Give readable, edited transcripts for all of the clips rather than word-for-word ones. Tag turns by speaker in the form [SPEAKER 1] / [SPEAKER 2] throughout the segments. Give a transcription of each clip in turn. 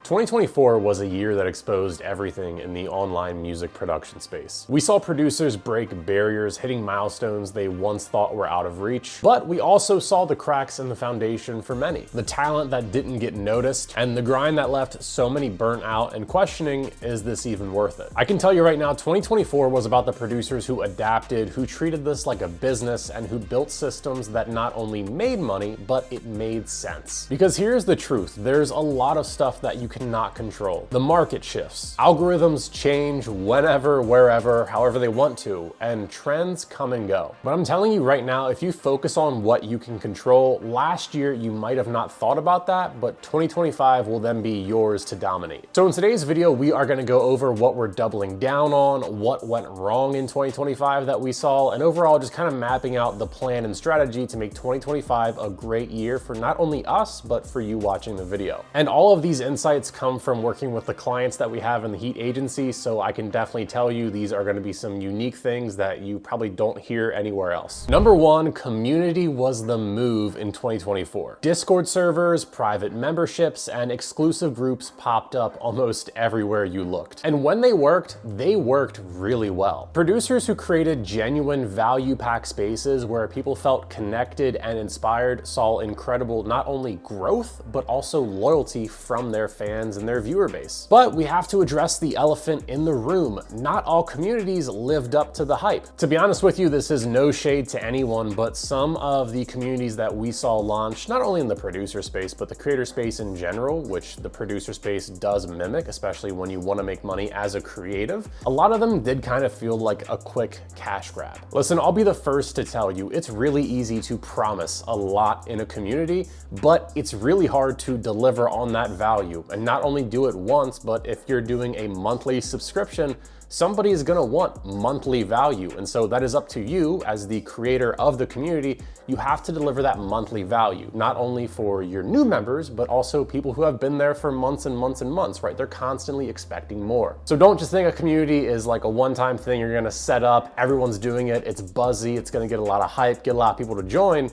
[SPEAKER 1] 2024 was a year that exposed everything in the online music production space. We saw producers break barriers, hitting milestones they once thought were out of reach, but we also saw the cracks in the foundation for many. The talent that didn't get noticed, and the grind that left so many burnt out and questioning, is this even worth it? I can tell you right now, 2024 was about the producers who adapted, who treated this like a business, and who built systems that not only made money, but it made sense. Because here's the truth, there's a lot of stuff that you cannot control. The market shifts. Algorithms change whenever, wherever, however they want to, and trends come and go. But I'm telling you right now, if you focus on what you can control, last year you might have not thought about that, but 2025 will then be yours to dominate. So in today's video, we are gonna go over what we're doubling down on, what went wrong in 2025 that we saw, and overall just kind of mapping out the plan and strategy to make 2025 a great year for not only us, but for you watching the video. And all of these insights come from working with the clients that we have in the Heat agency, so I can definitely tell you these are gonna be some unique things that you probably don't hear anywhere else. Number one, community was the move in 2024. Discord servers, private memberships, and exclusive groups popped up almost everywhere you looked. And when they worked really well. Producers who created genuine value pack spaces where people felt connected and inspired saw incredible not only growth, but also loyalty from their fans and their viewer base. But we have to address the elephant in the room. Not all communities lived up to the hype. To be honest with you, this is no shade to anyone, but some of the communities that we saw launch, not only in the producer space, but the creator space in general, which the producer space does mimic, especially when you want to make money as a creative, a lot of them did kind of feel like a quick cash grab. Listen, I'll be the first to tell you, it's really easy to promise a lot in a community, but it's really hard to deliver on that value. And not only do it once, but if you're doing a monthly subscription, somebody is gonna want monthly value. And so that is up to you as the creator of the community. You have to deliver that monthly value, not only for your new members, but also people who have been there for months and months and months, right? They're constantly expecting more. So don't just think a community is like a one-time thing you're gonna set up, everyone's doing it, it's buzzy, it's gonna get a lot of hype, get a lot of people to join.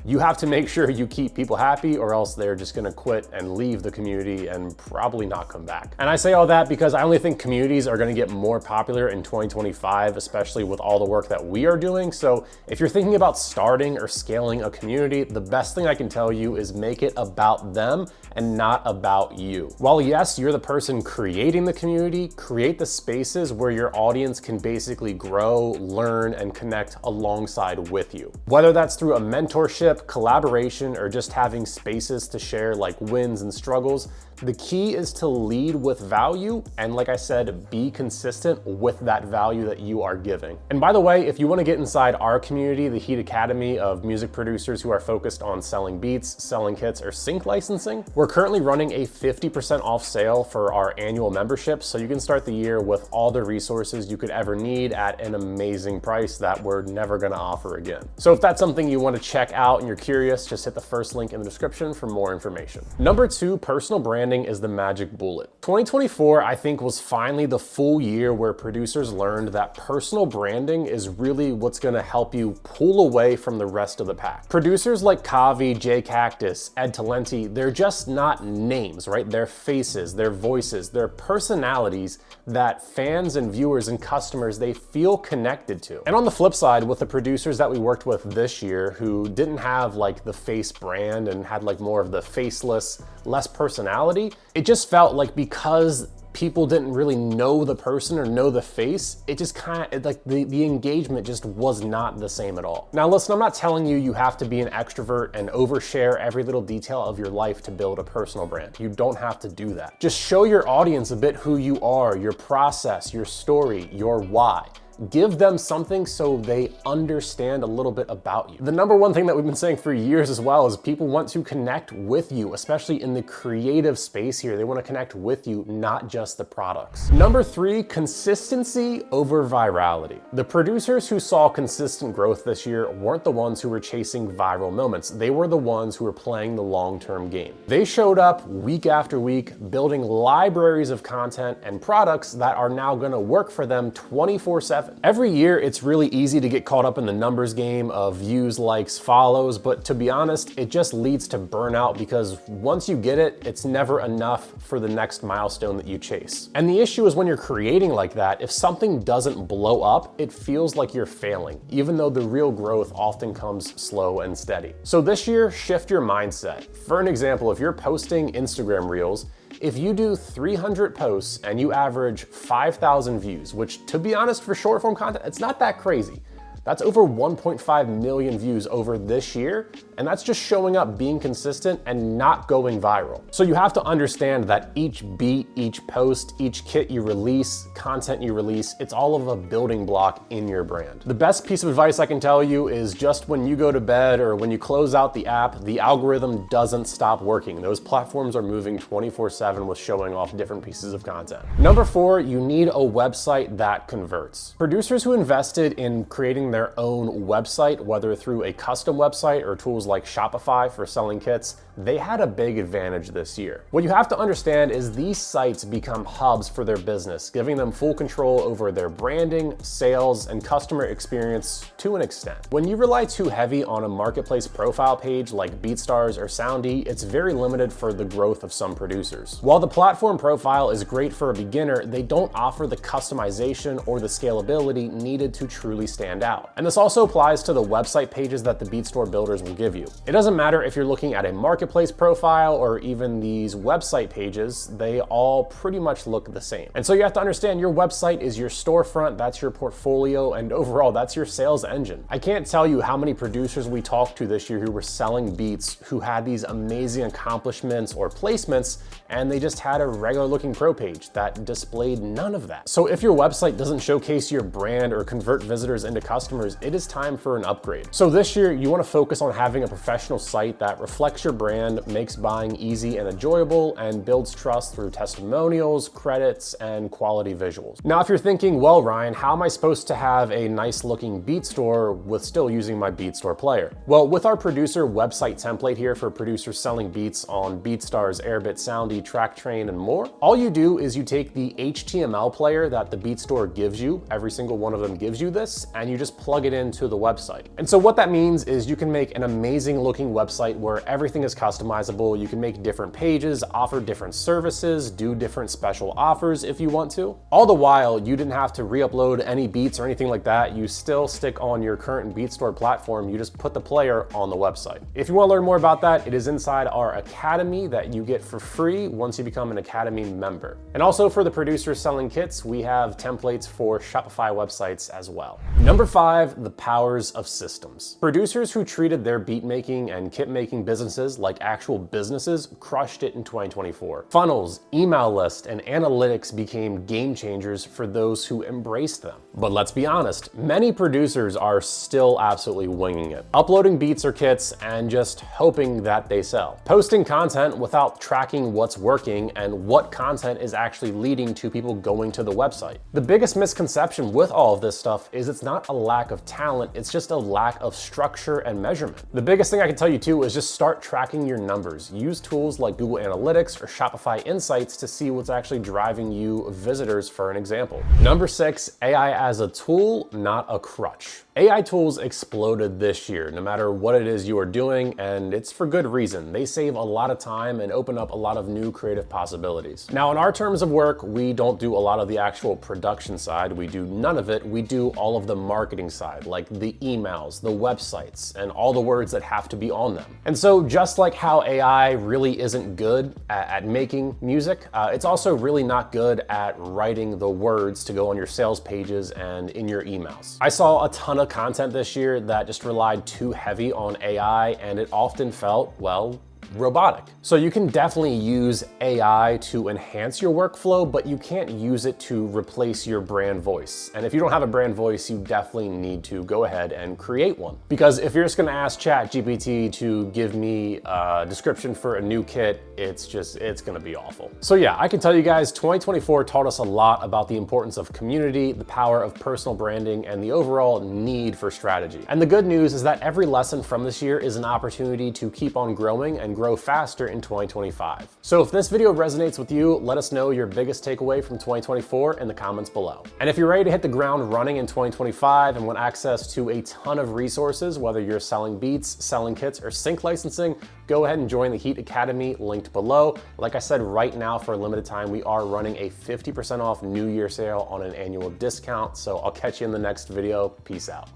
[SPEAKER 1] You have to make sure you keep people happy, or else they're just gonna quit and leave the community and probably not come back. And I say all that because I only think communities are gonna get more popular in 2025, especially with all the work that we are doing. So if you're thinking about starting or scaling a community, the best thing I can tell you is make it about them and not about you. While yes, you're the person creating the community, create the spaces where your audience can basically grow, learn, and connect alongside with you. Whether that's through a mentorship, collaboration, or just having spaces to share like wins and struggles, the key is to lead with value and, like I said, be consistent with that value that you are giving. And by the way, if you want to get inside our community, the Heat Academy of music producers who are focused on selling beats, selling kits, or sync licensing, we're currently running a 50% off sale for our annual membership, so you can start the year with all the resources you could ever need at an amazing price that we're never going to offer again. So if that's something you want to check out and you're curious, just hit the first link in the description for more information. Number two, personal branding is the magic bullet. 2024, I think, was finally the full year where producers learned that personal branding is really what's gonna help you pull away from the rest of the pack. Producers like Kavi, J Cactus, Ed Talenti, they're just not names, right? They're faces, they're voices, they're personalities that fans and viewers and customers, they feel connected to. And on the flip side, with the producers that we worked with this year who didn't have like the face brand and had like more of the faceless, less personality, it just felt like because people didn't really know the person or know the face, it just kind of like the engagement just was not the same at all. Now listen, I'm not telling you you have to be an extrovert and overshare every little detail of your life to build a personal brand. You don't have to do that. Just show your audience a bit who you are, your process, your story, your why. Give them something so they understand a little bit about you. The number one thing that we've been saying for years as well is people want to connect with you, especially in the creative space here. They want to connect with you, not just the products. Number three, consistency over virality. The producers who saw consistent growth this year weren't the ones who were chasing viral moments. They were the ones who were playing the long-term game. They showed up week after week, building libraries of content and products that are now going to work for them 24/7 7. Every year, it's really easy to get caught up in the numbers game of views, likes, follows, but to be honest, it just leads to burnout because once you get it, it's never enough for the next milestone that you chase. And the issue is when you're creating like that, if something doesn't blow up, it feels like you're failing, even though the real growth often comes slow and steady. So this year, shift your mindset. For an example, if you're posting Instagram Reels, if you do 300 posts and you average 5,000 views, which to be honest, for short form content, it's not that crazy. That's over 1.5 million views over this year, and that's just showing up, being consistent, and not going viral. So you have to understand that each beat, each post, each kit you release, content you release, it's all of a building block in your brand. The best piece of advice I can tell you is just when you go to bed or when you close out the app, the algorithm doesn't stop working. Those platforms are moving 24/7 with showing off different pieces of content. Number 4, you need a website that converts. Producers who invested in creating their own website, whether through a custom website or tools like Shopify for selling kits, they had a big advantage this year. What you have to understand is these sites become hubs for their business, giving them full control over their branding, sales, and customer experience to an extent. When you rely too heavy on a marketplace profile page like BeatStars or Soundy, it's very limited for the growth of some producers. While the platform profile is great for a beginner, they don't offer the customization or the scalability needed to truly stand out. And this also applies to the website pages that the BeatStore builders will give you. It doesn't matter if you're looking at a marketplace profile or even these website pages, they all pretty much look the same. And so you have to understand your website is your storefront, that's your portfolio, and overall that's your sales engine. I can't tell you how many producers we talked to this year who were selling beats who had these amazing accomplishments or placements, and they just had a regular looking pro page that displayed none of that. So if your website doesn't showcase your brand or convert visitors into customers, it is time for an upgrade. So this year, you want to focus on having a professional site that reflects your brand, makes buying easy and enjoyable, and builds trust through testimonials, credits, and quality visuals. Now, if you're thinking, well, Ryan, how am I supposed to have a nice looking beat store with still using my BeatStore player? Well, with our producer website template here for producers selling beats on BeatStars, Airbit, Soundy, TrackTrain, and more, all you do is you take the HTML player that the BeatStore gives you, every single one of them gives you this, and you just plug it into the website. And so what that means is you can make an amazing looking website where everything is customizable. You can make different pages, offer different services, do different special offers if you want to. All the while, you didn't have to re-upload any beats or anything like that. You still stick on your current BeatStore platform. You just put the player on the website. If you want to learn more about that, it is inside our Academy that you get for free once you become an Academy member. And also for the producers selling kits, we have templates for Shopify websites as well. Number 5, the powers of systems. Producers who treated their beat making and kit making businesses like actual businesses crushed it in 2024. Funnels, email lists, and analytics became game changers for those who embraced them. But let's be honest, many producers are still absolutely winging it, uploading beats or kits and just hoping that they sell. Posting content without tracking what's working and what content is actually leading to people going to the website. The biggest misconception with all of this stuff is it's not a lack of talent, it's just a lack of structure and measurement. The biggest thing I can tell you too is just start tracking your numbers. Use tools like Google Analytics or Shopify Insights to see what's actually driving you visitors, for an example. Number 6, AI as a tool, not a crutch. AI tools exploded this year, no matter what it is you are doing, and it's for good reason. They save a lot of time and open up a lot of new creative possibilities. Now, in our terms of work, we don't do a lot of the actual production side. We do none of it. We do all of the marketing side, like the emails, the websites, and all the words that have to be on them. And so just like how AI really isn't good at making music, it's also really not good at writing the words to go on your sales pages and in your emails. I saw a ton of content this year that just relied too heavy on AI, and it often felt, well, robotic. So you can definitely use AI to enhance your workflow, but you can't use it to replace your brand voice. And if you don't have a brand voice, you definitely need to go ahead and create one. Because if you're just gonna ask ChatGPT to give me a description for a new kit, it's gonna be awful. So yeah, I can tell you guys, 2024 taught us a lot about the importance of community, the power of personal branding, and the overall need for strategy. And the good news is that every lesson from this year is an opportunity to keep on growing and grow faster in 2025. So if this video resonates with you, let us know your biggest takeaway from 2024 in the comments below. And if you're ready to hit the ground running in 2025 and want access to a ton of resources, whether you're selling beats, selling kits, or sync licensing, go ahead and join the Heat Academy linked below. Like I said, right now for a limited time, we are running a 50% off New Year sale on an annual discount. So I'll catch you in the next video. Peace out.